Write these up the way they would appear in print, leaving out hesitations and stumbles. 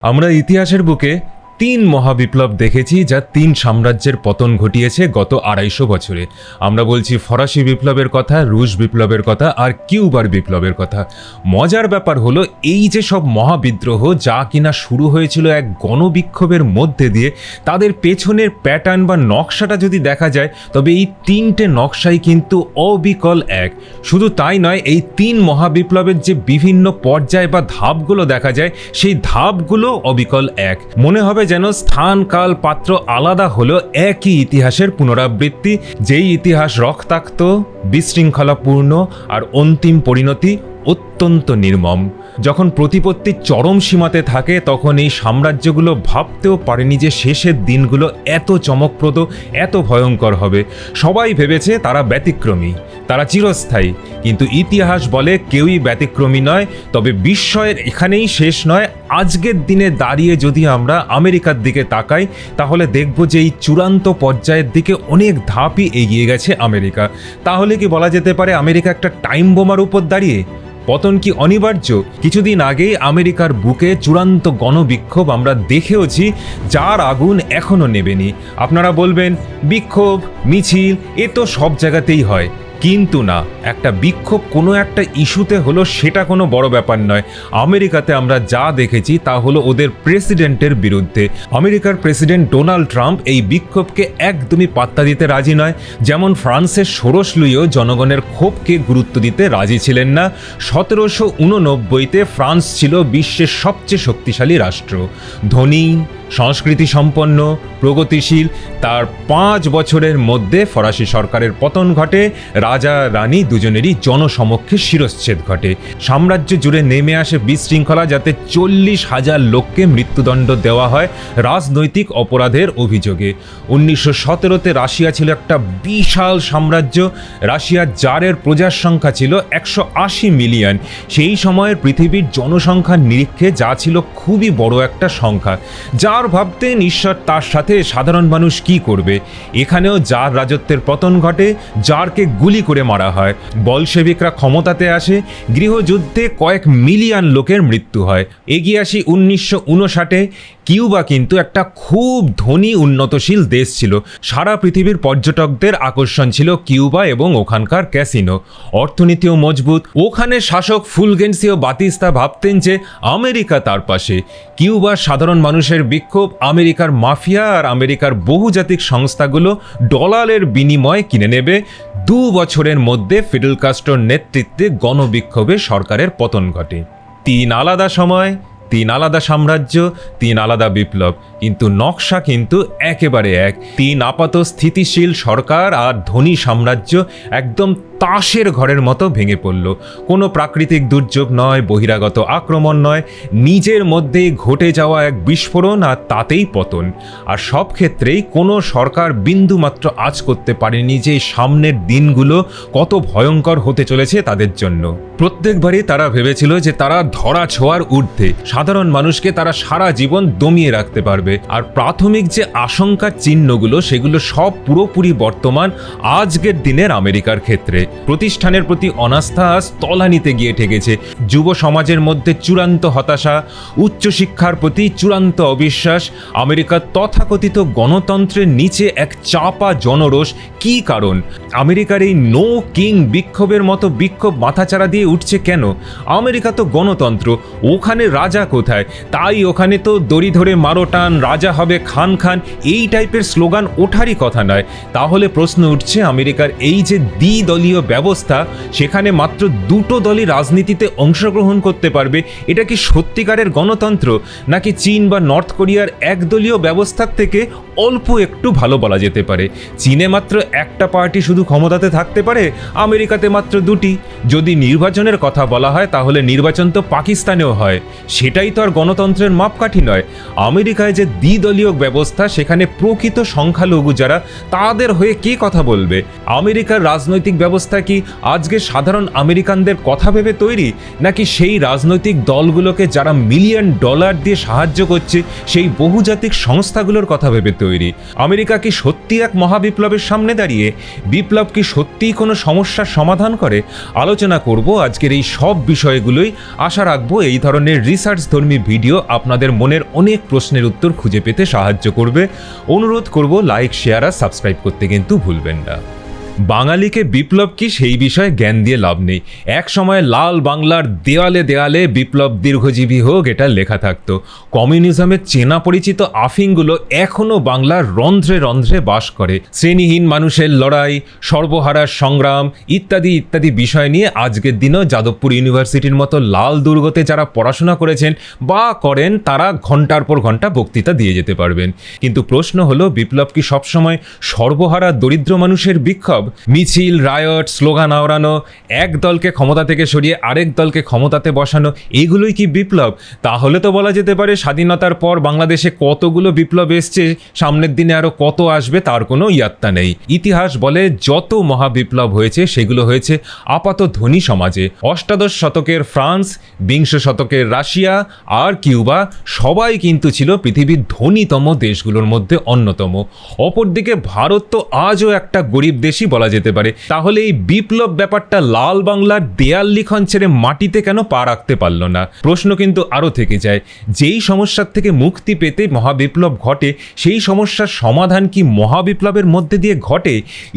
আমরা ইতিহাসের বুকে তিন মহাবিপ্লব দেখেছি যা তিন সাম্রাজ্যের পতন ঘটিয়েছে গত ২৫০ বছরে। আমরা বলছি ফরাসি বিপ্লবের কথা, রুশ বিপ্লবের কথা আর কিউবার বিপ্লবের কথা। মজার ব্যাপার হলো এই যে সব মহাবিদ্রোহ যা কিনা শুরু হয়েছিল এক গণবিক্ষোভের মধ্যে দিয়ে, তাদের পেছনের প্যাটার্ন বা নকশাটা যদি দেখা যায় তবে এই তিনটে নকশাই কিন্তু অবিকল এক। শুধু তাই নয়, এই তিন মহাবিপ্লবের যে বিভিন্ন পর্যায় বা ধাপগুলো দেখা যায় সেই ধাপগুলো অবিকল এক। মনে হবে যেন স্থান কাল পাত্র আলাদা হলো একই ইতিহাসের পুনরাবৃত্তি, যেই ইতিহাস রক্তাক্ত, বিশৃঙ্খলাপূর্ণ আর অন্তিম পরিণতি অত্যন্ত নির্মম। যখন প্রতিপত্তি চরম সীমাতে থাকে তখন এই সাম্রাজ্যগুলো ভাবতেও পারেনি যে শেষের দিনগুলো এত চমকপ্রদ, এত ভয়ঙ্কর হবে। সবাই ভেবেছে তারা ব্যতিক্রমী, তারা চিরস্থায়ী, কিন্তু ইতিহাস বলে কেউই ব্যতিক্রমী নয়। তবে বিস্ময়ের এখানেই শেষ নয়। আজকের দিনে দাঁড়িয়ে যদি আমরা আমেরিকার দিকে তাকাই তাহলে দেখব যে এই চূড়ান্ত পর্যায়ের দিকে অনেক ধাপই এগিয়ে গেছে আমেরিকা। তাহলে কি বলা যেতে পারে আমেরিকা একটা টাইম বোমার উপর দাঁড়িয়ে? পতন কি অনিবার্য? কিছুদিন আগেই আমেরিকার বুকে চূড়ান্ত গণবিক্ষোভ আমরা দেখেওছি, যার আগুন এখনও নেবেনি। আপনারা বলবেন বিক্ষোভ, মিছিল এ তো সব জায়গাতেই হয়, কিন্তু না, একটা বিক্ষোভ কোনো একটা ইস্যুতে হলো সেটা কোনো বড় ব্যাপার নয়। আমেরিকাতে আমরা যা দেখেছি তা হলো ওদের প্রেসিডেন্টের বিরুদ্ধে। আমেরিকার প্রেসিডেন্ট ডোনাল্ড ট্রাম্প এই বিক্ষোভকে একদমই পাত্তা দিতে রাজি নয়। যেমন ফ্রান্সের ষোড়শ লুইও জনগণের ক্ষোভকে গুরুত্ব দিতে রাজি ছিলেন না। ১৭৮৯-তে ফ্রান্স ছিল বিশ্বের সবচেয়ে শক্তিশালী রাষ্ট্র, ধনী, সংস্কৃতি সম্পন্ন, প্রগতিশীল। তার ৫ বছরের মধ্যে ফরাসি সরকারের পতন ঘটে, রাজা রানী দুজনেরই জনসমক্ষে শিরশ্ছেদ ঘটে। সাম্রাজ্য জুড়ে নেমে আসে বিশৃঙ্খলা, যাতে ৪০,০০০ লোককে মৃত্যুদণ্ড দেওয়া হয় রাজনৈতিক অপরাধের অভিযোগে। ১৯১৭-তে রাশিয়া ছিল একটা বিশাল সাম্রাজ্য। রাশিয়ার জারের প্রজার সংখ্যা ছিল ১৮০ মিলিয়ন। সেই সময়ের পৃথিবীর জনসংখ্যার নিরীক্ষে যা ছিল খুবই বড় একটা সংখ্যা। যার ভাবতেন ঈশ্বর তার সাথে সাধারণ মানুষ কি করবে। এখানেও জার রাজত্বের পতন ঘটে, জারকে গুলি করে মারা হয়। বলশেভিকরা ক্ষমতাতে আসে, গৃহযুদ্ধে কয়েক মিলিয়ন লোকের মৃত্যু হয়। এগিয়ে আসি ১৯৫৯-এ। কিউবা কিন্তু একটা খুব ধনী উন্নতশীল দেশ ছিল। সারা পৃথিবীর পর্যটকদের আকর্ষণ ছিল কিউবা এবং ওখানকার ক্যাসিনো। অর্থনীতিও মজবুত। ওখানে শাসক ফুলগেন্সিও বাতিস্তা ভাবতেন যে আমেরিকা তার পাশে। কিউবার সাধারণ মানুষের বিক্ষোভ আমেরিকার মাফিয়া আর আমেরিকার বহুজাতিক সংস্থাগুলো ডলারের বিনিময়ে কিনে নেবে। ২ বছরের মধ্যে ফিডেল কাস্ট্রোর নেতৃত্বে গণবিক্ষোভে সরকারের পতন ঘটে। ৩ আলাদা সময়, ৩ আলাদা সাম্রাজ্য, ৩ আলাদা বিপ্লব, কিন্তু নকশা কিন্তু একেবারে এক। ৩ আপাত স্থিতিশীল সরকার আর ধনী সাম্রাজ্য একদম তাসের ঘরের মতো ভেঙে পড়ল। কোনো প্রাকৃতিক দুর্যোগ নয়, বহিরাগত আক্রমণ নয়, নিজের মধ্যেই ঘটে যাওয়া এক বিস্ফোরণ আর তাতেই পতন। আর সব ক্ষেত্রেই কোনো সরকার বিন্দুমাত্র আঁচ করতে পারেনি যে সামনের দিনগুলো কত ভয়ঙ্কর হতে চলেছে তাদের জন্য। প্রত্যেকবারই তারা ভেবেছিল যে তারা ধরা ছোঁয়ার ঊর্ধ্বে, সাধারণ মানুষকে তারা সারা জীবন দমিয়ে রাখতে পারবে। আর প্রাথমিক যে আশঙ্কার চিহ্নগুলো সেগুলো সব পুরোপুরি বর্তমান আজকের দিনের আমেরিকার ক্ষেত্রে। প্রতিষ্ঠানের প্রতি অনাস্থা তলানিতে গিয়ে ঠেকেছে। যুব সমাজের মধ্যে চূড়ান্ত হতাশা, উচ্চশিক্ষার প্রতি চূড়ান্ত অবিশ্বাস। আমেরিকার তথাকথিত গণতন্ত্রের নিচে এক চাপা জনরোষ। কী কারণ? আমেরিকার এই নো কিং বিক্ষোভের মতো বিক্ষোভ মাথাচাড়া দিয়ে উঠছে কেন? আমেরিকা তো গণতন্ত্র, ওখানে রাজা কোথায়? তাই ওখানে তো দড়ি ধরে মারো টান, রাজা হবে খান খান, এই টাইপের স্লোগান ওঠারই কথা নয়। তাহলে প্রশ্ন উঠছে, আমেরিকার এই যে দ্বিদলীয় ব্যবস্থা, সেখানে মাত্র 2টো দলই রাজনীতিতে অংশগ্রহণ করতে পারবে, এটা কি সত্যিকারের গণতন্ত্র? নাকি চীন বা নর্থ কোরিয়ার একদলীয় ব্যবস্থার থেকে অল্প একটু ভালো বলা যেতে পারে? চীনে মাত্র একটা পার্টি শুধু ক্ষমতাতে থাকতে পারে, আমেরিকাতে মাত্র 2টি। যদি নির্বাচনের কথা বলা হয় তাহলে নির্বাচন তো পাকিস্তানেও হয়, সেটাই তো আর গণতন্ত্রের মাপকাঠি নয়। আমেরিকায় যে দ্বিদলীয় ব্যবস্থা, সেখানে প্রকৃত সংখ্যালঘু যারা, তাদের হয়ে কে কথা বলবে? আমেরিকার রাজনৈতিক ব্যবস্থা ব্যবস্থা কি আজকে সাধারণ আমেরিকানদের কথা ভেবে তৈরি, নাকি সেই রাজনৈতিক দলগুলোকে যারা মিলিয়ন ডলার দিয়ে সাহায্য করছে সেই বহুজাতিক সংস্থাগুলোর কথা ভেবে তৈরি? আমেরিকা কি সত্যি এক মহাবিপ্লবের সামনে দাঁড়িয়ে? বিপ্লব কি সত্যিই কোনো সমস্যার সমাধান করে? আলোচনা করব আজকের এই সব বিষয়গুলোই। আশা রাখবো এই ধরনের রিসার্চধর্মী ভিডিও আপনাদের মনের অনেক প্রশ্নের উত্তর খুঁজে পেতে সাহায্য করবে। অনুরোধ করব লাইক, শেয়ার আর সাবস্ক্রাইব করতে কিন্তু ভুলবেন না। বাঙালিকে বিপ্লব কি সেই বিষয়ে জ্ঞান দিয়ে লাভ নেই। এক সময় লাল বাংলার দেওয়ালে দেওয়ালে বিপ্লব দীর্ঘজীবী হোক এটা লেখা থাকতো। কমিউনিজমের চেনা পরিচিত আফিংগুলো এখনও বাংলার রন্ধ্রে রন্ধ্রে বাস করে। শ্রেণীহীন মানুষের লড়াই, সর্বহারার সংগ্রাম ইত্যাদি ইত্যাদি বিষয় নিয়ে আজকের দিনেও যাদবপুর ইউনিভার্সিটির মতো লাল দুর্গতে যারা পড়াশোনা করেছেন বা করেন তারা ঘন্টার পর ঘন্টা বক্তৃতা দিয়ে যেতে পারবেন। কিন্তু প্রশ্ন হলো, বিপ্লব কি সবসময় সর্বহারা দরিদ্র মানুষের বিক্ষোভ? মিছিল, রায়ট, স্লোগান আওড়ানো, এক দলকে ক্ষমতা থেকে সরিয়ে আরেক দলকে ক্ষমতাতে বসানো, এগুলোই কি বিপ্লব? তাহলে তো বলা যেতে পারে স্বাধীনতার পর বাংলাদেশে কতগুলো বিপ্লব এসছে, সামনের দিনে আরো কত আসবে তার কোনো ইয়াত্তা নেই। ইতিহাস বলে যত মহাবিপ্লব হয়েছে সেগুলো হয়েছে আপাত ধনী সমাজে। অষ্টাদশ শতকের ফ্রান্স, বিংশ শতকের রাশিয়া আর কিউবা সবাই কিন্তু ছিল পৃথিবীর ধনীতম দেশগুলোর মধ্যে অন্যতম। অপরদিকে ভারত তো আজও একটা গরিব দেশই বলা যেতে পারে। তাহলে এই বিপ্লব ব্যাপারটা লাল বাংলার দেয়াল লিখন ছেড়ে মাটিতে কেন পা রাখতে পারল না? প্রশ্ন কিন্তু আরও থেকে যায়। যেই সমস্যার থেকে মুক্তি পেতে মহাবিপ্লব ঘটে সেই সমস্যার সমাধান কি মহাবিপ্লবের মধ্যে দিয়ে ঘটে?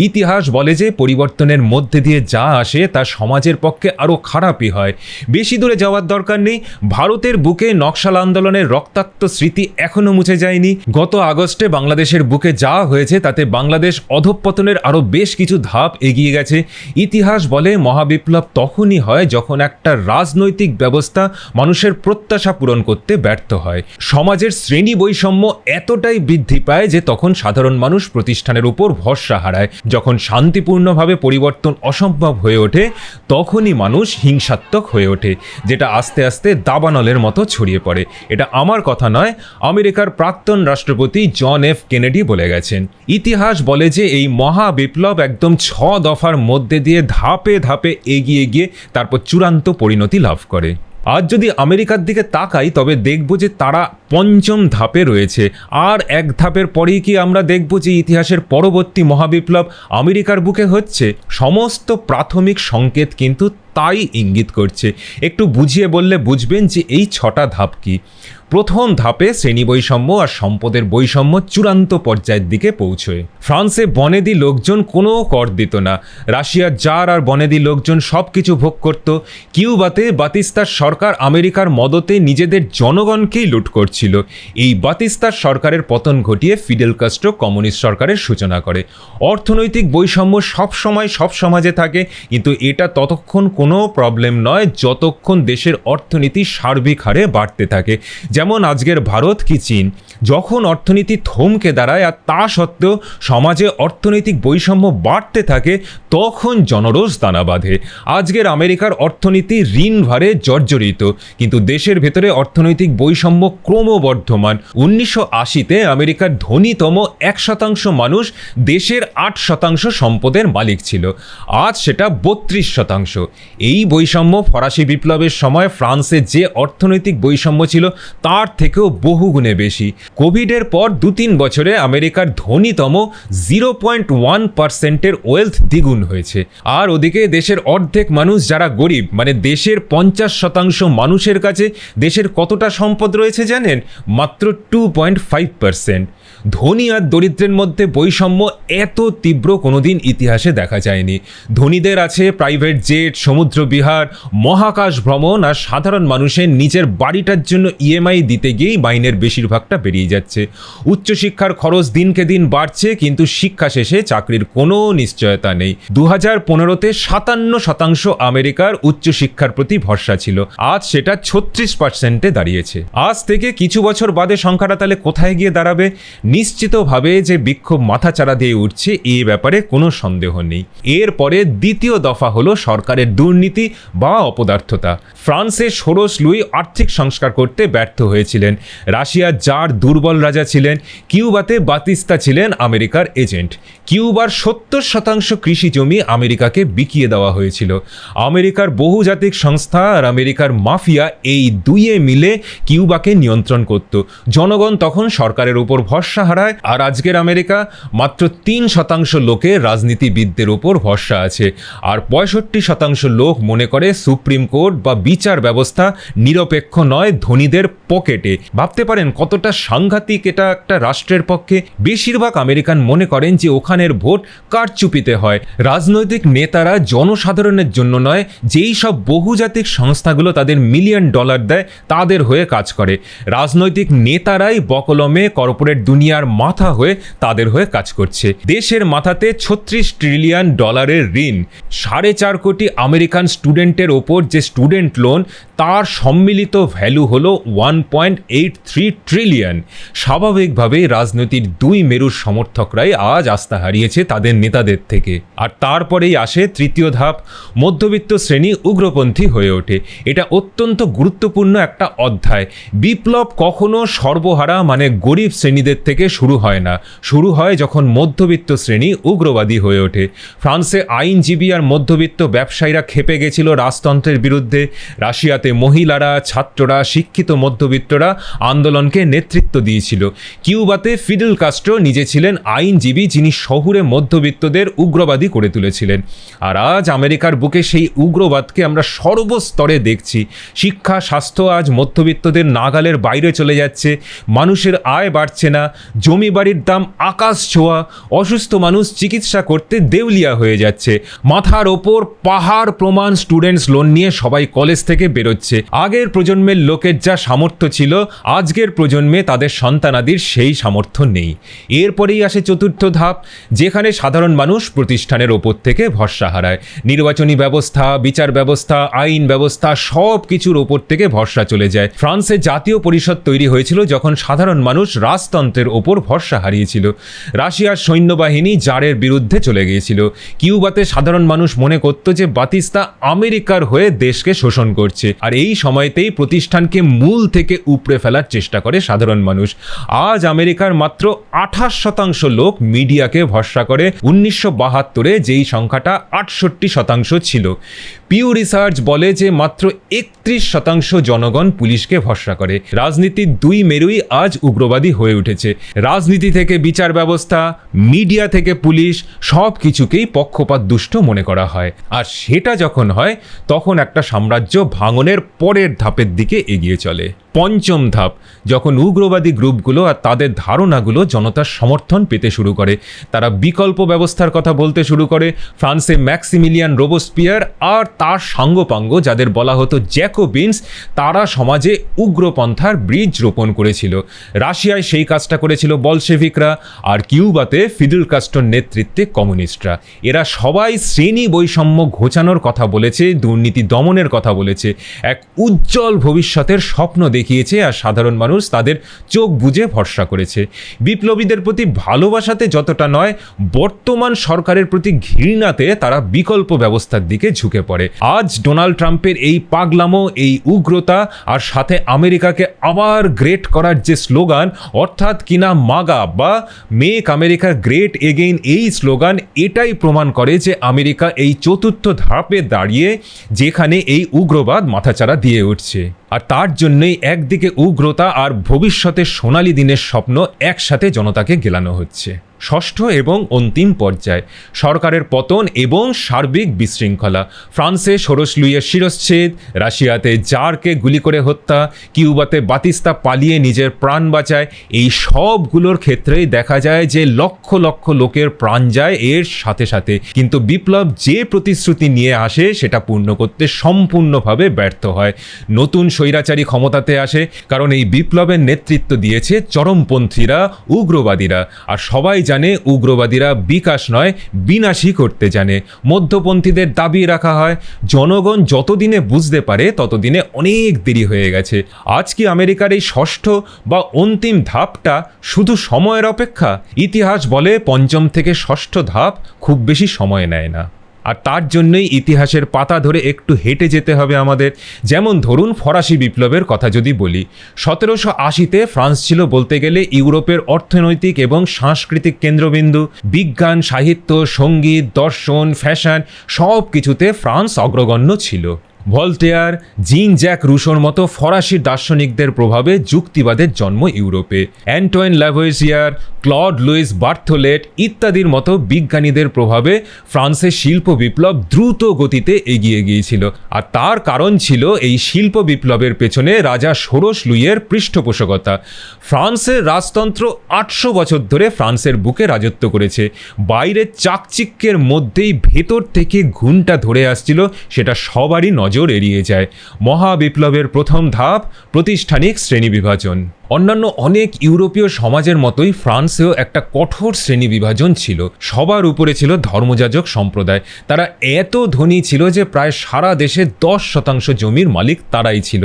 ইতিহাস বলে যে পরিবর্তনের মধ্যে দিয়ে যা আসে তা সমাজের পক্ষে আরও খারাপই হয়। বেশি দূরে যাওয়ার দরকার নেই। ভারতের বুকে নকশাল আন্দোলনের রক্তাক্ত স্মৃতি এখনো মুছে যায়নি। গত আগস্টে বাংলাদেশের বুকে যা হয়েছে তাতে বাংলাদেশ অধঃপতনের আরও বেশ কিছু ধাপ এগিয়ে গেছে। ইতিহাস বলে মহাবিপ্লব তখনই হয় যখন একটা রাজনৈতিক ব্যবস্থা মানুষের প্রত্যাশা পূরণ করতে ব্যর্থ হয়। সমাজের শ্রেণী বৈষম্য এতটাই বৃদ্ধি পায় যে তখন সাধারণ মানুষ প্রতিষ্ঠানের উপর ভরসা হারায়। যখন শান্তিপূর্ণভাবে পরিবর্তন অসম্ভব হয়ে ওঠে তখনই মানুষ হিংসাত্মক হয়ে ওঠে, যেটা আস্তে আস্তে দাবানলের মতো ছড়িয়ে পড়ে। এটা আমার কথা নয়, আমেরিকার প্রাক্তন রাষ্ট্রপতি জন এফ কেনেডি বলে গেছেন। ইতিহাস বলে যে এই মহাবিপ্লব একদম 6 দফার মধ্যে দিয়ে ধাপে ধাপে এগিয়ে গিয়ে তারপর চূড়ান্ত পরিণতি লাভ করে। আজ যদি আমেরিকার দিকে তাকাই তবে দেখব যে তারা 5ম ধাপে রয়েছে। আর এক ধাপের পরেই কি আমরা দেখব যে ইতিহাসের পরবর্তী মহাবিপ্লব আমেরিকার বুকে হচ্ছে? সমস্ত প্রাথমিক সংকেত কিন্তু তাই ইঙ্গিত করছে। একটু বুঝিয়ে বললে বুঝবেন যে এই 6টা ধাপ কি। প্রথম ধাপে শ্রেণী বৈষম্য আর সম্পদের বৈষম্য চূড়ান্ত পর্যায়ের দিকে পৌঁছয়। ফ্রান্সে বনেদি লোকজন কোনো কর দিত না। রাশিয়ার জার আর বনেদি লোকজন সব কিছু ভোগ করত। কিউবাতে বাতিস্তার সরকার আমেরিকার মদতে নিজেদের জনগণকেই লুট করছিল। এই বাতিস্তার সরকারের পতন ঘটিয়ে ফিডেল কাস্ট্রো কমিউনিস্ট সরকারের সূচনা করে। অর্থনৈতিক বৈষম্য সবসময় সব সমাজে থাকে, কিন্তু এটা ততক্ষণ কোনো প্রবলেম নয় যতক্ষণ দেশের অর্থনীতি সার্বিক হারে বাড়তে থাকে। যেমন আজকের ভারত কি চীন, যখন অর্থনীতি থমকে দাঁড়ায় আর তা সত্ত্বেও সমাজে অর্থনৈতিক বৈষম্য বাড়তে থাকে তখন জনরোষ দানা বাঁধে। আজকের আমেরিকার অর্থনীতি ঋণ ভারে জর্জরিত, কিন্তু দেশের ভেতরে অর্থনৈতিক বৈষম্য ক্রমবর্ধমান। 1980-তে আমেরিকার ধনীতম 1% মানুষ দেশের 8% সম্পদের মালিক ছিল, আজ সেটা 32%। এই বৈষম্য ফরাসি বিপ্লবের সময় ফ্রান্সে যে অর্থনৈতিক বৈষম্য ছিল তার থেকেও বহুগুণে বেশি। কোভিডের পর 2-3 বছরে আমেরিকার ধনীতম 0.1%-এর ওয়েলথ দ্বিগুণ হয়েছে। আর ওদিকে দেশের অর্ধেক মানুষ যারা গরিব, মানে দেশের 50% মানুষের কাছে দেশের কতটা সম্পদ রয়েছে জানেন? মাত্র 2.5%। ধনী আর দরিদ্রের মধ্যে বৈষম্য এত তীব্র কোনোদিন ইতিহাসে দেখা যায়নি। ধনীদের আছে প্রাইভেট জেট, সমুদ্র বিহার, মহাকাশ ভ্রমণ, আর সাধারণ মানুষের নিজের বাড়িটার জন্য ইএমআই দিতে গিয়েই মাইনের বেশিরভাগটা বেরিয়ে যাচ্ছে। উচ্চশিক্ষার খরচ দিনকে দিন বাড়ছে, কিন্তু শিক্ষা শেষে চাকরির কোনো নিশ্চয়তা নেই। 2015-তে 57% আমেরিকার উচ্চশিক্ষার প্রতি ভরসা ছিল, আজ সেটা 36%-এ দাঁড়িয়েছে। আজ থেকে কিছু বছর বাদে সংখ্যাটা তাহলে কোথায় গিয়ে দাঁড়াবে? নিশ্চিতভাবে যে বিক্ষোভ মাথাচাড়া দিয়ে উঠছে এ ব্যাপারে কোনো সন্দেহ নেই। এরপরে দ্বিতীয় দফা হলো সরকারের দুর্নীতি বা অপদার্থতা। ফ্রান্সে ষোড়শ লুই আর্থিক সংস্কার করতে ব্যর্থ হয়েছিলেন। রাশিয়ার জার দুর্বল রাজা ছিলেন। কিউবাতে বাতিস্তা ছিলেন আমেরিকার এজেন্ট। কিউবার 70% কৃষি জমি আমেরিকাকে বিকিয়ে দেওয়া হয়েছিল। আমেরিকার বহুজাতিক সংস্থা আর আমেরিকার মাফিয়া এই দুইয়ে মিলে কিউবাকে নিয়ন্ত্রণ করত। জনগণ তখন সরকারের উপর ভরসা হারায়, আর আজকের আমেরিকা মাত্র 3% লোকের রাজনীতিবিদদের উপর ভরসা আছে, আর 65% লোক মনে করে সুপ্রিম কোর্ট বা বিচার ব্যবস্থা নিরপেক্ষ নয়, ধনীদের পকেটে। ভাবতে পারেন কতটা সাংঘাতিক এটা একটা রাষ্ট্রের পক্ষে। বেশিরভাগ আমেরিকান মনে করেন যে ওখানের ভোট কারচুপিতে হয়। রাজনৈতিক নেতারা জনসাধারণের জন্য নয়, যেই সব বহুজাতিক সংস্থাগুলো তাদের মিলিয়ন ডলার দেয় তাদের হয়ে কাজ করে। রাজনৈতিক নেতারাই বকলমে কর্পোরেট দুনিয়ার মাথা হয়ে তাদের হয়ে কাজ করছে। দেশের মাথাতে 36 ট্রিলিয়ন ডলারের ঋণ, 4.5 কোটি আমেরিকান স্টুডেন্টের ওপর যে স্টুডেন্ট লোন, তার সম্মিলিত ভ্যালু হলো 1.83 ট্রিলিয়ন। স্বাভাবিকভাবেই রাজনীতির দুই মেরুর সমর্থকরাই আজ আস্থা হারিয়েছে তাদের নেতাদের থেকে। আর তারপরেই আসে তৃতীয় ধাপ, মধ্যবিত্ত শ্রেণী উগ্রপন্থী হয়ে ওঠে। এটা অত্যন্ত গুরুত্বপূর্ণ একটা অধ্যায়। বিপ্লব কখনো সর্বহারা মানে গরিব শ্রেণীদের থেকে শুরু হয় না, শুরু হয় যখন মধ্যবিত্ত শ্রেণী উগ্রবাদী হয়ে ওঠে। ফ্রান্সে আইনজীবী আর মধ্যবিত্ত ব্যবসায়ীরা খেপে গেছিল রাজতন্ত্রের বিরুদ্ধে। রাশিয়াতে মহিলারা, ছাত্ররা, শিক্ষিত মধ্যবিত্তরা আন্দোলনকে নেতৃত্ব দিয়েছিল। কিউবাতে ফিডেল কাস্ট্রো নিজে ছিলেন আইনজীবী, যিনি শহুরে মধ্যবিত্তদের উগ্রবাদী করে তুলেছিলেন। আর আজ আমেরিকার বুকে সেই উগ্রবাদকে আমরা সর্বস্তরে দেখছি। শিক্ষা, স্বাস্থ্য আজ মধ্যবিত্তদের নাগালের বাইরে চলে যাচ্ছে। মানুষের আয় বাড়ছে না, জমি বাড়ির দাম আকাশ ছোঁয়া, অসুস্থ মানুষ চিকিৎসা করতে দেউলিয়া হয়ে যাচ্ছে। মাথার ওপর পাহাড় প্রমাণ স্টুডেন্টস লোন নিয়ে সবাই কলেজ থেকে বেরোচ্ছে। আগের প্রজন্মের লোকের যা সামর্থ্য ছিল, আজকের প্রজন্মে তাদের সন্তানাদির সেই সামর্থ্য নেই। এরপরেই আসে চতুর্থ ধাপ, যেখানে সাধারণ মানুষ প্রতিষ্ঠানের ওপর থেকে ভরসা হারায়। নির্বাচনী ব্যবস্থা, বিচার ব্যবস্থা, আইন ব্যবস্থা সব কিছুর ওপর থেকে ভরসা চলে যায়। ফ্রান্সে জাতীয় পরিষদ তৈরি হয়েছিল যখন সাধারণ মানুষ রাজতন্ত্রের ওপর ভরসা হারিয়েছিল। রাশিয়ার সৈন্যবাহিনী জারের বিরুদ্ধে চলে গিয়েছিল। কিউবাতে সাধারণ মানুষ মনে করত যে বাতিস্তা আমেরিকার হয়ে দেশকে শোষণ করছে, আর এই সময়তেই প্রতিষ্ঠানকে মূল থেকে উপড়ে ফেলার চেষ্টা করে সাধারণ মানুষ। আজ আমেরিকার মাত্র 28% লোক মিডিয়াকে ভরসা করে। 1972-এ যেই সংখ্যাটা 68% ছিল। পিউ রিসার্চ বলে যে মাত্র 31% জনগণ পুলিশকে ভরসা করে। রাজনীতির দুই মেরুই আজ উগ্রবাদী হয়ে উঠেছে। রাজনীতি থেকে বিচার ব্যবস্থা, মিডিয়া থেকে পুলিশ, সব কিছুকেই পক্ষপাত দুষ্ট মনে করা হয়। আর সেটা যখন হয়, তখন একটা সাম্রাজ্য ভাঙনের পরের ধাপের দিকে এগিয়ে চলে। পঞ্চম ধাপ, যখন উগ্রবাদী গ্রুপগুলো আর তাদের ধারণাগুলো জনতার সমর্থন পেতে শুরু করে, তারা বিকল্প ব্যবস্থার কথা বলতে শুরু করে। ফ্রান্সে ম্যাক্সিমিলিয়ান রোবোস্পিয়ার আর তার সাঙ্গপাঙ্গ, যাদের বলা হতো জ্যাকোবিনস, তারা সমাজে উগ্রপন্থার বীজ রোপণ করেছিল। রাশিয়ায় সেই কাজটা করেছিল বলশেভিকরা, আর কিউবাতে ফিডেল কাস্ট্রোর নেতৃত্বে কমিউনিস্টরা। এরা সবাই শ্রেণী বৈষম্য ঘোচানোর কথা বলেছে, দুর্নীতি দমনের কথা বলেছে, এক উজ্জ্বল ভবিষ্যতের স্বপ্ন দেখিয়েছে, আর সাধারণ মানুষ তাদের চোখ বুজে ভরসা করেছে। বিপ্লবীদের প্রতি ভালোবাসাতে যতটা নয়, বর্তমান সরকারের প্রতি ঘৃণাতে তারা বিকল্প ব্যবস্থার দিকে ঝুঁকে পড়ে। আজ ডোনাল্ড ট্রাম্পের এই পাগলামো, এই উগ্রতা, আর সাথে আমেরিকাকে আবার গ্রেট করার যে স্লোগান, অর্থাৎ কিনা মাগা বা মেক আমেরিকা গ্রেট এগেইন, এই স্লোগান এটাই প্রমাণ করে যে আমেরিকা এই চতুর্থ ধাপে দাঁড়িয়ে, যেখানে এই উগ্রবাদ মাথাচাড়া দিয়ে উঠছে। আর তার জন্যই একদিকে উগ্রতা আর ভবিষ্যতের সোনালী দিনের স্বপ্ন একসাথে জনতাকে গেলানো হচ্ছে। ষষ্ঠ এবং অন্তিম পর্যায়, সরকারের পতন এবং সার্বিক বিশৃঙ্খলা। ফ্রান্সে ষোড়শ লুইয়ের শিরশ্ছেদ, রাশিয়াতে জারকে গুলি করে হত্যা, কিউবাতে বাতিস্তা পালিয়ে নিজের প্রাণ বাঁচায়। এই সবগুলোর ক্ষেত্রেই দেখা যায় যে লক্ষ লক্ষ লোকের প্রাণ যায় এর সাথে সাথে, কিন্তু বিপ্লব যে প্রতিশ্রুতি নিয়ে আসে সেটা পূর্ণ করতে সম্পূর্ণভাবে ব্যর্থ হয়। নতুন স্বৈরাচারী ক্ষমতাতে আসে কারণ এই বিপ্লবের নেতৃত্ব দিয়েছে চরমপন্থীরা, উগ্রবাদীরা। আর সবাই জানে উগ্রবাদীরা বিকাশ নয়, বিনাশী করতে জানে। মধ্যপন্থীদের দাবিয়ে রাখা হয়। জনগণ যতদিনে বুঝতে পারে ততদিনে অনেক দেরি হয়ে গেছে। আজ কি আমেরিকার এই ষষ্ঠ বা অন্তিম ধাপটা শুধু সময়ের অপেক্ষা? ইতিহাস বলে পঞ্চম থেকে ষষ্ঠ ধাপ খুব বেশি সময় নেয় না। আর তার জন্যই ইতিহাসের পাতা ধরে একটু হেঁটে যেতে হবে আমাদের। যেমন ধরুন ফরাসি বিপ্লবের কথা যদি বলি, 1780-তে ফ্রান্স ছিল বলতে গেলে ইউরোপের অর্থনৈতিক এবং সাংস্কৃতিক কেন্দ্রবিন্দু। বিজ্ঞান, সাহিত্য, সঙ্গীত, দর্শন, ফ্যাশন সব কিছুতে ফ্রান্স অগ্রগণ্য ছিল। ভলতেয়ার, জিন জ্যাক রুশোর মতো ফরাসি দার্শনিকদের প্রভাবে যুক্তিবাদের জন্ম ইউরোপে। অ্যান্টোয়েন ল্যাভোইসিয়ার, ক্লড লুইস বার্থোলেট ইত্যাদির মতো বিজ্ঞানীদের প্রভাবে ফ্রান্সের শিল্প বিপ্লব দ্রুত গতিতে এগিয়ে গিয়েছিল। আর তার কারণ ছিল এই শিল্প বিপ্লবের পেছনে রাজা ষোড়শ লুইয়ের পৃষ্ঠপোষকতা। ফ্রান্সের রাজতন্ত্র 800 বছর ধরে ফ্রান্সের বুকে রাজত্ব করেছে। বাইরের চাকচিক্যের মধ্যেই ভেতর থেকে ঘুণটা ধরে আসছিল, সেটা সবারই নজর এড়িয়ে যায়। মহাবিপ্লবের প্রথম ধাপ প্রাতিষ্ঠানিক শ্রেণী বিভাজন। অন্যান্য অনেক ইউরোপীয় সমাজের মতোই ফ্রান্সেও একটা কঠোর শ্রেণী বিভাজন ছিল। সবার উপরে ছিল ধর্মযাজক সম্প্রদায়। তারা এত ধনী ছিল যে প্রায় সারা দেশে 10% জমির মালিক তারাই ছিল।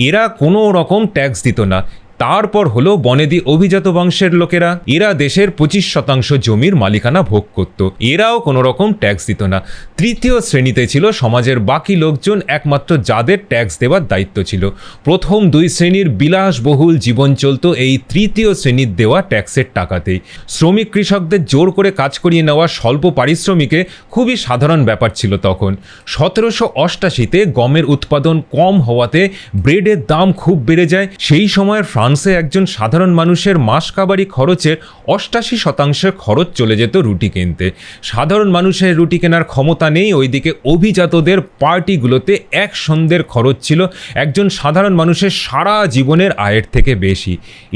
এরা কোনো রকম ট্যাক্স দিত না। তারপর হলো বনেদি অভিজাত বংশের লোকেরা। এরা দেশের 25% জমির মালিকানা ভোগ করত। এরাও কোনো রকম ট্যাক্স দিত না। তৃতীয় শ্রেণীতে ছিল সমাজের বাকি লোকজন, একমাত্র যাদের ট্যাক্স দেওয়ার দায়িত্ব ছিল। প্রথম 2 শ্রেণীর বিলাসবহুল জীবন চলত এই তৃতীয় শ্রেণীর দেওয়া ট্যাক্সের টাকাতেই। শ্রমিক কৃষকদের জোর করে কাজ করিয়ে নেওয়া স্বল্প পারিশ্রমিকে খুবই সাধারণ ব্যাপার ছিল তখন। 1788-তে গমের উৎপাদন কম হওয়াতে ব্রেডের দাম খুব বেড়ে যায়। সেই সময়ের ফ্রান্সে একজন সাধারণ মানুষের মাসকাবারি খরচের 88% খরচ চলে যেত রুটি কিনতে। সাধারণ মানুষের রুটি কেনার ক্ষমতা নেই, ওইদিকে অভিজাতদের পার্টিগুলোতে এক সন্ধ্যের খরচ ছিল একজন সাধারণ মানুষের সারা জীবনের আয়ের থেকে বেশি।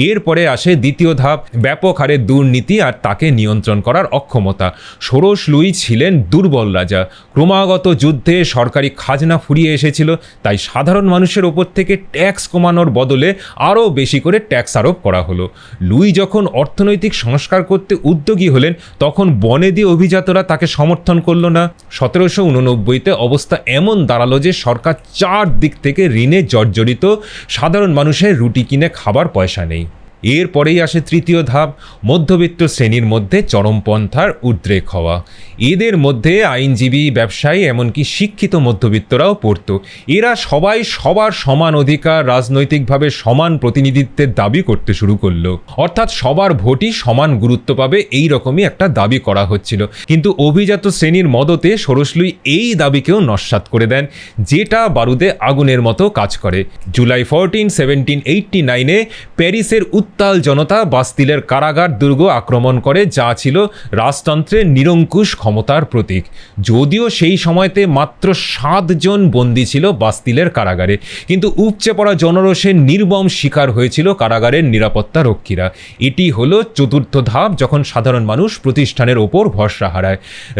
এরপরে আসে দ্বিতীয় ধাপ, ব্যাপক হারে দুর্নীতি আর তাকে নিয়ন্ত্রণ করার অক্ষমতা। ষোড়শ লুই ছিলেন দুর্বল রাজা। ক্রমাগত যুদ্ধে সরকারি খাজনা ফুরিয়ে এসেছিল, তাই সাধারণ মানুষের ওপর থেকে ট্যাক্স কমানোর বদলে আরও বেশি করে ট্যাক্স আরোপ করা হলো। লুই যখন অর্থনৈতিক সংস্কার করতে উদ্যোগী হলেন, তখন বনেদি অভিজাতরা তাকে সমর্থন করল না। 1789-তে অবস্থা এমন দাঁড়ালো যে সরকার 4 দিক থেকে ঋণে জর্জরিত, সাধারণ মানুষের রুটি কিনে খাবার পয়সা নেই। এরপরেই আসে তৃতীয় ধাপ, মধ্যবিত্ত শ্রেণীর মধ্যে চরমপন্থার উদ্রেক হওয়া। এদের মধ্যে আইনজীবী, ব্যবসায়ী, এমনকি শিক্ষিত মধ্যবিত্তরাও পড়ত। এরা সবাই সবার সমান অধিকার, রাজনৈতিকভাবে সমান প্রতিনিধিত্বের দাবি করতে শুরু করলো। অর্থাৎ সবার ভোটই সমান গুরুত্ব পাবে, এই রকমই একটা দাবি করা হচ্ছিল। কিন্তু অভিজাত শ্রেণীর মদতে ষোড়শ লুই এই দাবিকেও নস্যাৎ করে দেন, যেটা বারুদে আগুনের মতো কাজ করে। জুলাই 14, 1789-এ প্যারিসের উত্তাল জনতা বাস্তিলের কারাগার দুর্গ আক্রমণ করে, যা ছিল রাজতন্ত্রের নিরঙ্কুশ ক্ষমতার প্রতীক। যদিও সেই সময়তে মাত্র 7 জন বন্দী ছিল বাস্তিলের কারাগারে, কিন্তু উপচে পড়া জনরোষের নির্মম শিকার হয়েছিল কারাগারের নিরাপত্তা রক্ষীরা। এটি হলো চতুর্থ ধাপ, যখন সাধারণ মানুষ প্রতিষ্ঠানের ওপর ভরসা হারায়।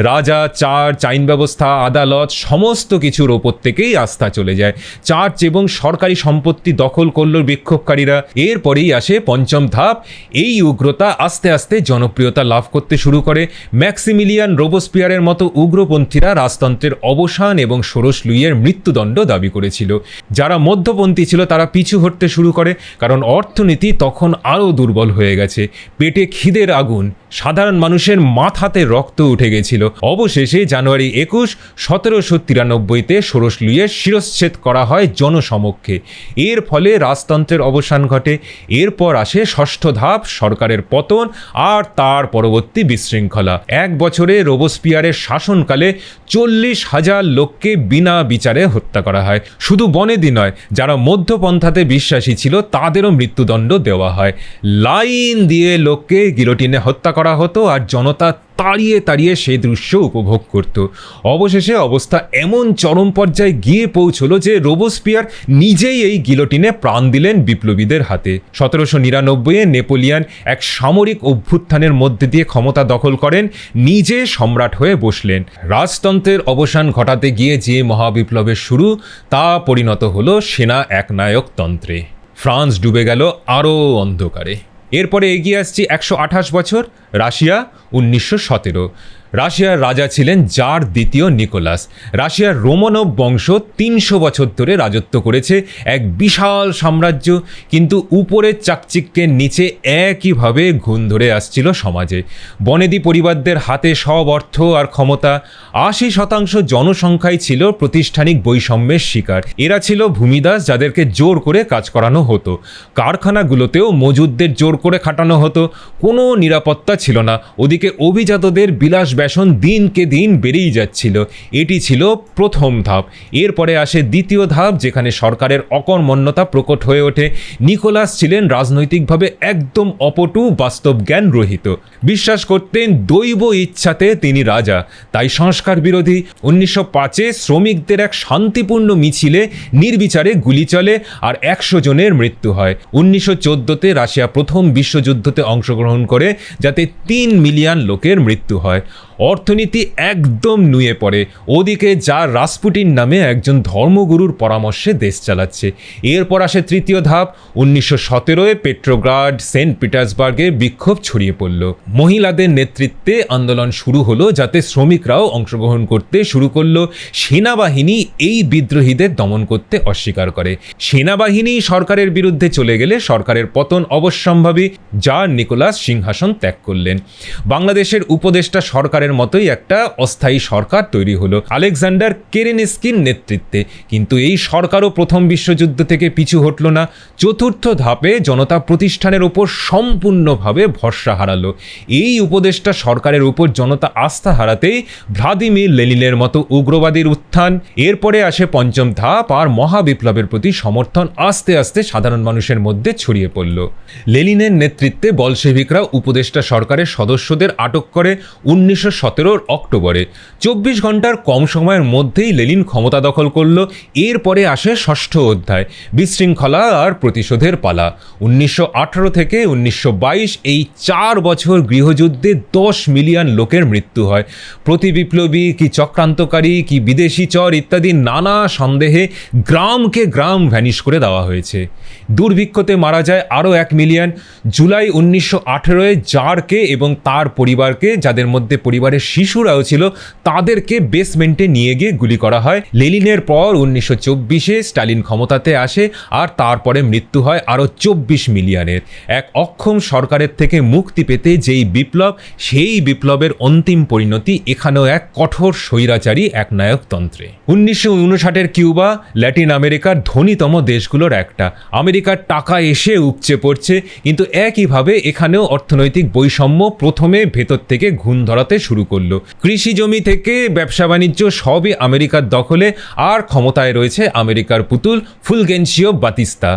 রাজা, চার্চ, আইন ব্যবস্থা, আদালত সমস্ত কিছুর ওপর থেকেই আস্থা চলে যায়। চার্চ এবং সরকারি সম্পত্তি দখল করল বিক্ষোভকারীরা। এরপরেই আসে পঞ্চম ধাপ। এই উগ্রতা আস্তে আস্তে জনপ্রিয়তা লাভ করতে শুরু করে। ম্যাক্সিমিলিয়ান রোবোস্পিয়ারের মতো উগ্রপন্থীরা রাজতন্ত্রের অবসান এবং ষোড়শ লুইয়ের মৃত্যুদণ্ড দাবি করেছিল। যারা মধ্যপন্থী ছিল তারা পিছু হটতে শুরু করে, কারণ অর্থনীতি তখন আরও দুর্বল হয়ে গেছে। পেটে খিদের আগুন, সাধারণ মানুষের মাথাতে রক্ত উঠে গেছিল। অবশেষে জানুয়ারি 21, 1793-তে ষোড়শ লুইয়ের শিরশ্ছেদ করা হয় জনসমক্ষে। এর ফলে রাজতন্ত্রের অবসান ঘটে। এরপর আসে ষষ্ঠ ধাপ, সরকারের পতন আর তার পরবর্তী বিশৃঙ্খলা। 1 বছরে রোবোস্পিয়ারের শাসনকালে 40,000 লোককে বিনা বিচারে হত্যা করা হয়। শুধু বনেদি নয়, যারা মধ্যপন্থাতে বিশ্বাসী ছিল তাদেরও মৃত্যুদণ্ড দেওয়া হয়। লাইন দিয়ে লোককে গিলোটিনে হত্যা করা হতো, আর জনতা তাড়িয়ে তাড়িয়ে সেই দৃশ্য উপভোগ করত। অবশেষে অবস্থা এমন চরম পর্যায়ে গিয়ে পৌঁছলো যে রোবোস্পিয়ার নিজেই এই গিলোটিনে প্রাণ দিলেন বিপ্লবীদের হাতে। 1799-এ নেপোলিয়ান এক সামরিক অভ্যুত্থানের মধ্যে দিয়ে ক্ষমতা দখল করেন, নিজে সম্রাট হয়ে বসলেন। রাজতন্ত্রের অবসান ঘটাতে গিয়ে যে মহাবিপ্লবের শুরু, তা পরিণত হলো সেনা একনায়কতন্ত্রে। ফ্রান্স ডুবে গেল আরও অন্ধকারে। এরপরে এগিয়ে আসছি 128 বছর, রাশিয়া 1917। রাশিয়ার রাজা ছিলেন জার দ্বিতীয় নিকোলাস। রাশিয়ার রোমানভ বংশ 300 বছর ধরে রাজত্ব করেছে, এক বিশাল সাম্রাজ্য। কিন্তু উপরের চাকচিক্যের নিচে একইভাবে ঘুণ ধরে আসছিল সমাজে। বনেদি পরিবারদের হাতে সব অর্থ আর ক্ষমতা। 80% জনসংখ্যাই ছিল প্রতিষ্ঠানিক বৈষম্যের শিকার। এরা ছিল ভূমিদাস, যাদেরকে জোর করে কাজ করানো হতো। কারখানাগুলোতেও মজুদদের জোর করে খাটানো হতো। কোনো নিরাপত্তা ছিল না। ওদিকে অভিজাতদের বিলাস বেসন দিনকে দিন বেড়েই যাচ্ছিল। এটি ছিল প্রথম ধাপ। এরপরে আসে দ্বিতীয় ধাপ, যেখানে সরকারের অকর্মণ্যতা প্রকট হয়ে ওঠে। নিকোলাস ছিলেন রাজনৈতিকভাবে একদম অপটু, বাস্তব জ্ঞান রহিত। বিশ্বাস করতেন দৈব ইচ্ছাতে তিনি রাজা। তাই সংস্কার বিরোধী। 1905-এ শ্রমিকদের এক শান্তিপূর্ণ মিছিলে নির্বিচারে গুলি চলে আর 100 জনের মৃত্যু হয়। 1914-তে রাশিয়া প্রথম বিশ্বযুদ্ধতে অংশগ্রহণ করে, যাতে 3 মিলিয়ন লোকের মৃত্যু হয়। অর্থনীতি একদম নুয়ে পড়ে। ওদিকে জার রাসপুটিন নামে একজন ধর্মগুরুর পরামর্শে দেশ চালাচ্ছে। এরপর আসে তৃতীয় ধাপ। 1917-এ পেট্রোগ্রাড, সেন্ট পিটার্সবার্গে বিক্ষোভ ছড়িয়ে পড়ল। মহিলাদের নেতৃত্বে আন্দোলন শুরু হলো, যাতে শ্রমিকরাও অংশগ্রহণ করতে শুরু করলো। সেনাবাহিনী এই বিদ্রোহীদের দমন করতে অস্বীকার করে। সেনাবাহিনী সরকারের বিরুদ্ধে চলে গেলে সরকারের পতন অবশ্যম্ভাবী। জার নিকোলাস সিংহাসন ত্যাগ করলেন। বাংলাদেশের উপদেষ্টা সরকারের মতোই একটা অস্থায়ী সরকার তৈরি হলো আলেকজান্ডার কেরেনস্কির নেতৃত্বে। কিন্তু এই সরকারও প্রথম বিশ্বযুদ্ধ থেকে পিছু হটল না। চতুর্থ ধাপে জনতা প্রতিষ্ঠানের উপর সম্পূর্ণভাবে ভরসা হারালো। এই উপদেষ্টা সরকারের উপর জনতা আস্থা হারাতেই ভ্লাদিমির লেনিনের মতো উগ্রবাদীর উত্থান। এরপরে আসে পঞ্চম ধাপ, আর মহাবিপ্লবের প্রতি সমর্থন আস্তে আস্তে সাধারণ মানুষের মধ্যে ছড়িয়ে পড়ল। লেনিনের নেতৃত্বে বলশেভিকরা উপদেষ্টা সরকারের সদস্যদের আটক করে 1917-র অক্টোবরে। 24 ঘন্টার কম সময়ের মধ্যেই লেনিন ক্ষমতা দখল করল। এরপরে আসে ষষ্ঠ অধ্যায়, বিশৃঙ্খলা আর প্রতিশোধের পালা। 1918 থেকে 1922 এই 4 বছর গৃহযুদ্ধে 10 মিলিয়ন লোকের মৃত্যু হয়। প্রতি বিপ্লবী কি চক্রান্তকারী কি বিদেশি চর ইত্যাদি নানা সন্দেহে গ্রামকে গ্রাম ভ্যানিশ করে দেওয়া হয়েছে। দুর্ভিক্ষতে মারা যায় আরও 1 মিলিয়ন। জুলাই 1918-এ জারকে এবং তার পরিবারকে, যাদের মধ্যে পরিবারের শিশুরাও ছিল, তাদেরকে বেসমেন্টে নিয়ে গিয়ে গুলি করা হয়। লেনিনের পর 1924-এ স্টালিন ক্ষমতাতে আসে, আর তারপরে মৃত্যু হয় আরও 24 মিলিয়নের। এক অক্ষম সরকারের থেকে মুক্তি পেতে যেই বিপ্লব, সেই বিপ্লবের অন্তিম পরিণতি এখানেও এক কঠোর স্বৈরাচারী একনায়কতন্ত্রে। 1959-এর কিউবা ল্যাটিন আমেরিকার ধনীতম দেশগুলোর একটা। আমেরিকার টাকা এসে উপচে পড়ছে, কিন্তু একইভাবে এখানেও অর্থনৈতিক বৈষম্য প্রথমে ভেতর থেকে ঘুণ ধরাতে শুরু করলো। কৃষি জমি থেকে ব্যবসা বাণিজ্য সবই আমেরিকার দখলে, আর ক্ষমতায় রয়েছে আমেরিকার পুতুল ফুলগেন্সিও বাতিস্তা।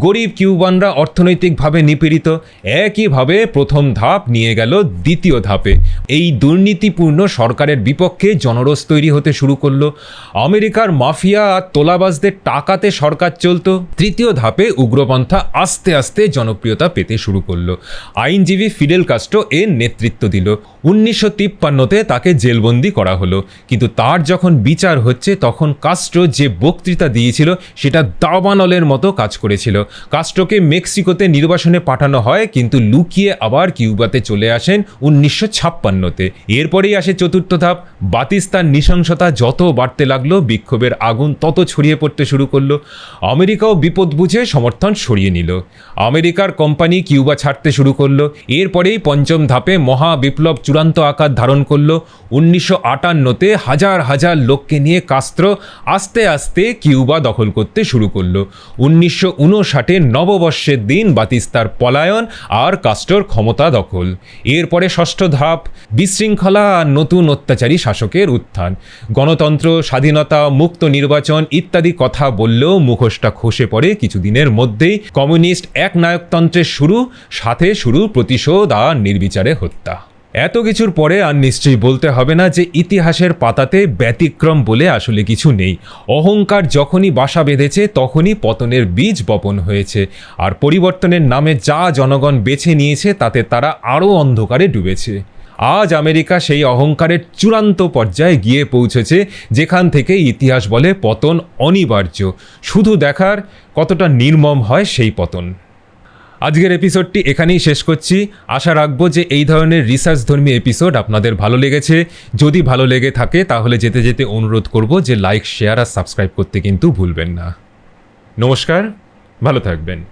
গরিব কিউবানরা অর্থনৈতিকভাবে নিপীড়িত। একইভাবে প্রথম ধাপ নিয়ে গেল দ্বিতীয় ধাপে। এই দুর্নীতিপূর্ণ সরকারের বিপক্ষে জনরোষ তৈরি হতে শুরু করলো। আমেরিকার মাফিয়া আর তোলাবাজদের টাকাতে সরকার চলত। তৃতীয় ধাপে উগ্রপন্থা আস্তে আস্তে জনপ্রিয়তা পেতে শুরু করলো। আইনজীবী ফিডেল কাস্ট্রো এর নেতৃত্ব দিল। 1953-তে তাকে জেলবন্দি করা হলো। কিন্তু তার যখন বিচার হচ্ছে, তখন কাস্ট্রো যে বক্তৃতা দিয়েছিল সেটা দাবানলের মতো কাজ করেছিল। কাস্ট্রোকে মেক্সিকোতে নির্বাসনে পাঠানো হয়, কিন্তু লুকিয়ে আবার কিউবাতে চলে আসেন 1956-তে। এরপরেই আসে চতুর্থ ধাপ। বাতিস্তার নৃশংসতা যত বাড়তে লাগলো, বিক্ষোভের আগুন তত ছড়িয়ে পড়তে শুরু করলো। আমেরিকাও বিপদ বুঝে সমর্থন সরিয়ে নিল। আমেরিকার কোম্পানি কিউবা ছাড়তে শুরু করলো। এরপরেই পঞ্চম ধাপে মহা বিপ্লব চূড়ান্ত আকার ধারণ করলো। 1958-তে হাজার হাজার লোককে নিয়ে কাস্ত্রো আস্তে আস্তে কিউবা দখল করতে শুরু করলো। 1959-এ নববর্ষের দিন বাতিস্তার পলায়ন আর কাস্ট্রোর ক্ষমতা দখল। এরপরে ষষ্ঠ ধাপ, বিশৃঙ্খলা আর নতুন অত্যাচারী শাসকের উত্থান। গণতন্ত্র, স্বাধীনতা, মুক্ত নির্বাচন ইত্যাদি কথা বললেও মুখোশটা খসে পড়ে কিছুদিনের মধ্যেই। কমিউনিস্ট একনায়কতন্ত্রের সাথে শুরু প্রতিশোধ আর নির্বিচারে হত্যা। এত কিছুর পরে আর নিশ্চয়ই বলতে হবে না যে ইতিহাসের পাতাতে ব্যতিক্রম বলে আসলে কিছু নেই। অহংকার যখনই বাসা বেঁধেছে, তখনই পতনের বীজ বপন হয়েছে। আর পরিবর্তনের নামে যা জনগণ বেছে নিয়েছে, তাতে তারা আরও অন্ধকারে ডুবেছে। আজ আমেরিকা সেই অহংকারের চূড়ান্ত পর্যায়ে গিয়ে পৌঁছেছে, যেখান থেকে ইতিহাস বলে পতন অনিবার্য। শুধু দেখার কতটা নির্মম হয় সেই পতন। আজকের এপিসোডটি এখানেই শেষ করছি। আশা রাখবো যে এই ধরনের রিসার্চধর্মী এপিসোড আপনাদের ভালো লেগেছে। যদি ভালো লেগে থাকে তাহলে যেতে যেতে অনুরোধ করব যে লাইক, শেয়ার আর সাবস্ক্রাইব করতে কিন্তু ভুলবেন না। নমস্কার, ভালো থাকবেন।